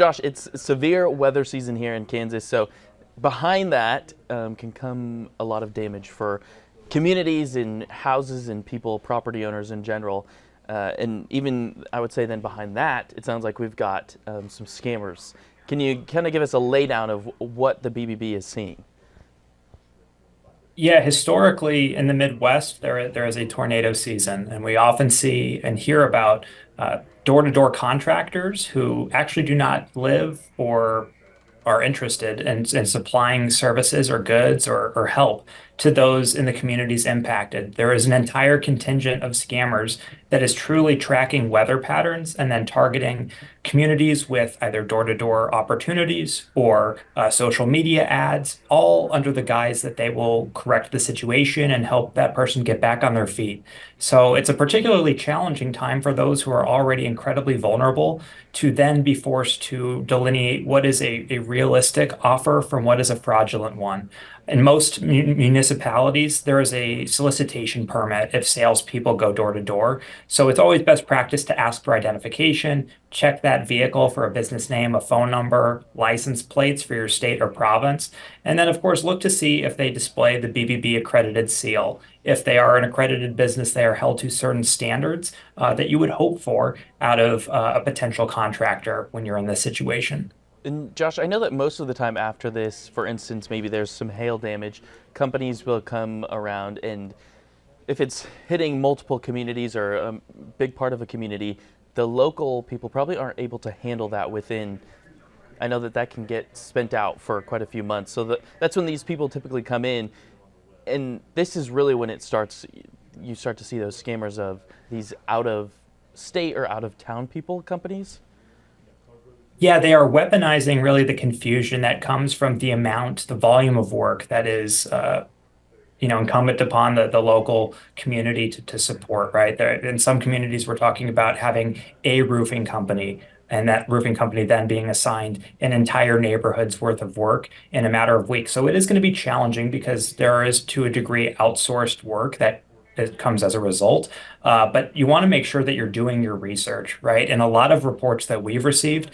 Josh, it's severe weather season here in Kansas, so behind that can come a lot of damage for communities and houses and people, property owners in general. And even I would say then behind that, it sounds like we've got some scammers. Can you kind of give us a laydown of what the BBB is seeing? Yeah, historically in the Midwest, there is a tornado season, and we often see and hear about door-to-door contractors who actually do not live or are interested in supplying services or goods or help to those in the communities impacted. There is an entire contingent of scammers that is truly tracking weather patterns and then targeting communities with either door-to-door opportunities or social media ads, all under the guise that they will correct the situation and help that person get back on their feet. So it's a particularly challenging time for those who are already incredibly vulnerable to then be forced to delineate what is a realistic offer from what is a fraudulent one. In most municipalities, there is a solicitation permit if salespeople go door to door. So it's always best practice to ask for identification, check that vehicle for a business name, a phone number, license plates for your state or province, and then, of course, look to see if they display the BBB accredited seal. If they are an accredited business, they are held to certain standards that you would hope for out of a potential contractor when you're in this situation. And Josh, I know that most of the time after this, for instance, maybe there's some hail damage, companies will come around and if it's hitting multiple communities or a big part of a community, the local people probably aren't able to handle that within. I know that that can get spent out for quite a few months. So that's when these people typically come in. And this is really when it starts, you start to see those scammers of these out of state or out of town people companies. Yeah, they are weaponizing really the confusion that comes from the volume of work that is incumbent upon the local community to support, right? There, in some communities, we're talking about having a roofing company, and that roofing company then being assigned an entire neighborhood's worth of work in a matter of weeks. So it is going to be challenging because there is, to a degree, outsourced work that it comes as a result. But you want to make sure that you're doing your research, right? And a lot of reports that we've received,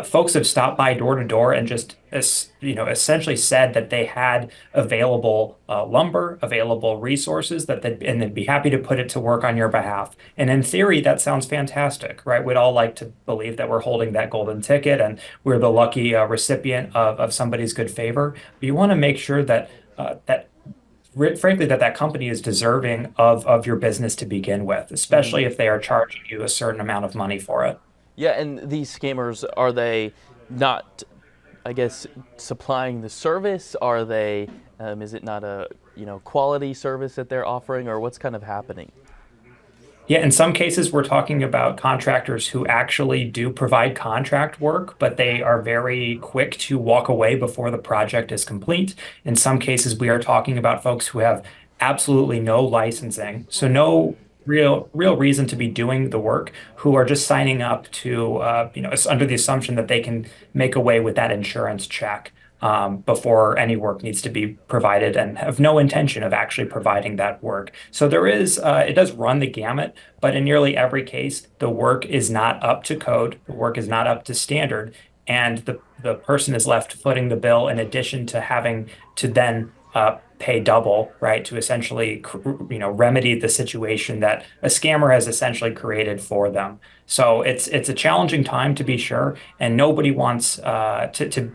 folks have stopped by door to door and just, essentially said that they had available lumber, available resources and they'd be happy to put it to work on your behalf. And in theory, that sounds fantastic, right? We'd all like to believe that we're holding that golden ticket and we're the lucky recipient of somebody's good favor. But you want to make sure that frankly, that company is deserving of your business to begin with, especially if they are charging you a certain amount of money for it. Yeah, and these scammers, are they not, I guess, supplying the service? Are they, is it not a, quality service that they're offering, or what's kind of happening? Yeah, in some cases, we're talking about contractors who actually do provide contract work, but they are very quick to walk away before the project is complete. In some cases, we are talking about folks who have absolutely no licensing, so no real reason to be doing the work, who are just signing up to, under the assumption that they can make away with that insurance check before any work needs to be provided and have no intention of actually providing that work. So it does run the gamut, but in nearly every case, the work is not up to code, the work is not up to standard, and the person is left footing the bill in addition to having to then pay double, right, to essentially, remedy the situation that a scammer has essentially created for them. So it's a challenging time to be sure, and nobody wants to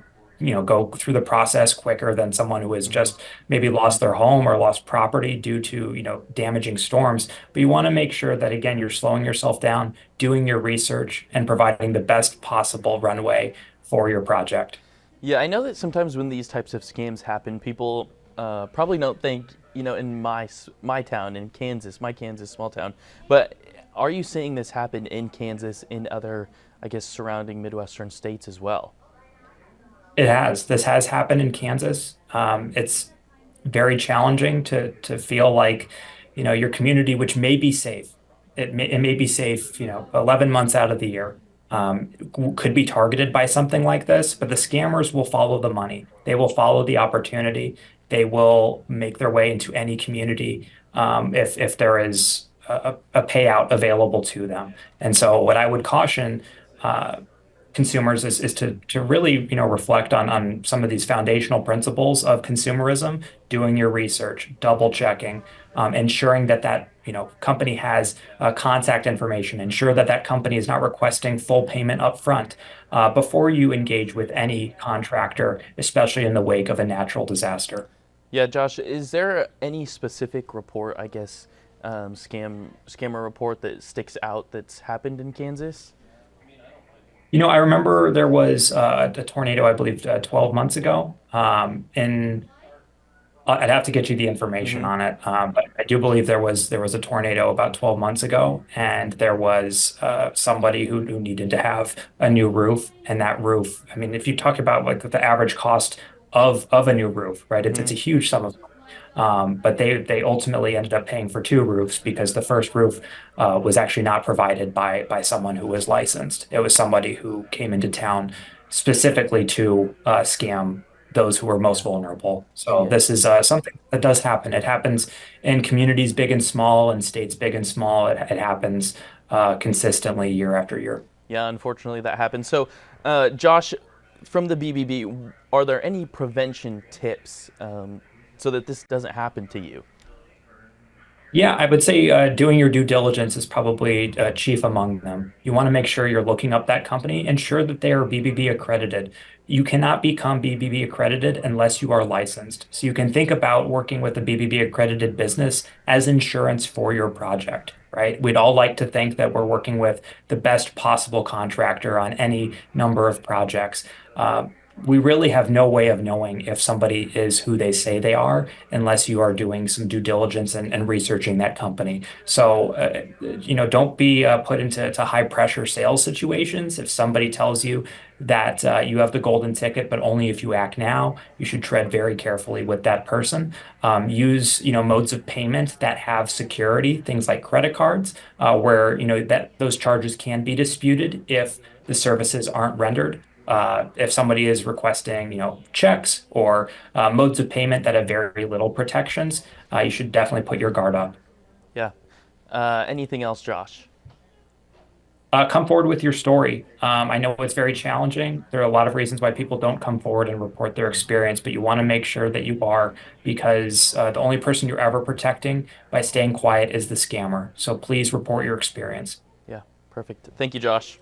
go through the process quicker than someone who has just maybe lost their home or lost property due to, damaging storms. But you want to make sure that, again, you're slowing yourself down, doing your research, and providing the best possible runway for your project. Yeah, I know that sometimes when these types of scams happen, people probably don't think, in my town in Kansas, my Kansas small town. But are you seeing this happen in Kansas, in other, I guess, surrounding Midwestern states as well? It has. This has happened in Kansas. It's very challenging to feel like, your community, which may be safe, it may be safe, 11 months out of the year, could be targeted by something like this. But the scammers will follow the money. They will follow the opportunity. They will make their way into any community if there is a payout available to them. And so, what I would caution consumers is to really, reflect on some of these foundational principles of consumerism, doing your research, double checking, ensuring that company has contact information, ensure that that company is not requesting full payment upfront before you engage with any contractor, especially in the wake of a natural disaster. Yeah, Josh, is there any specific report, I guess, scammer report that sticks out that's happened in Kansas? I remember there was a tornado, I believe, 12 months ago. And I'd have to get you the information Mm-hmm. on it. But I do believe there was a tornado about 12 months ago, and there was somebody who needed to have a new roof. And that roof, I mean, if you talk about like the average cost of a new roof, right? It's Mm-hmm. a huge sum of money. But they ultimately ended up paying for two roofs because the first roof was actually not provided by someone who was licensed. It was somebody who came into town specifically to scam those who were most Yeah. vulnerable. So Yeah. this is something that does happen. It happens in communities big and small, and states big and small. It happens consistently year after year. Yeah, unfortunately that happens. So, Josh, from the BBB, are there any prevention tips so that this doesn't happen to you? Yeah, I would say doing your due diligence is probably chief among them. You want to make sure you're looking up that company, ensure that they are BBB accredited. You cannot become BBB accredited unless you are licensed. So you can think about working with a BBB accredited business as insurance for your project, right? We'd all like to think that we're working with the best possible contractor on any number of projects. We really have no way of knowing if somebody is who they say they are unless you are doing some due diligence and researching that company. So, don't be put into high pressure sales situations. If somebody tells you that you have the golden ticket, but only if you act now, you should tread very carefully with that person. Use, modes of payment that have security, things like credit cards, where, that those charges can be disputed if the services aren't rendered. If somebody is requesting, checks or modes of payment that have very little protections, you should definitely put your guard up. Yeah. Anything else, Josh? Come forward with your story. I know it's very challenging. There are a lot of reasons why people don't come forward and report their experience, but you want to make sure that you are because the only person you're ever protecting by staying quiet is the scammer. So please report your experience. Yeah, perfect. Thank you, Josh.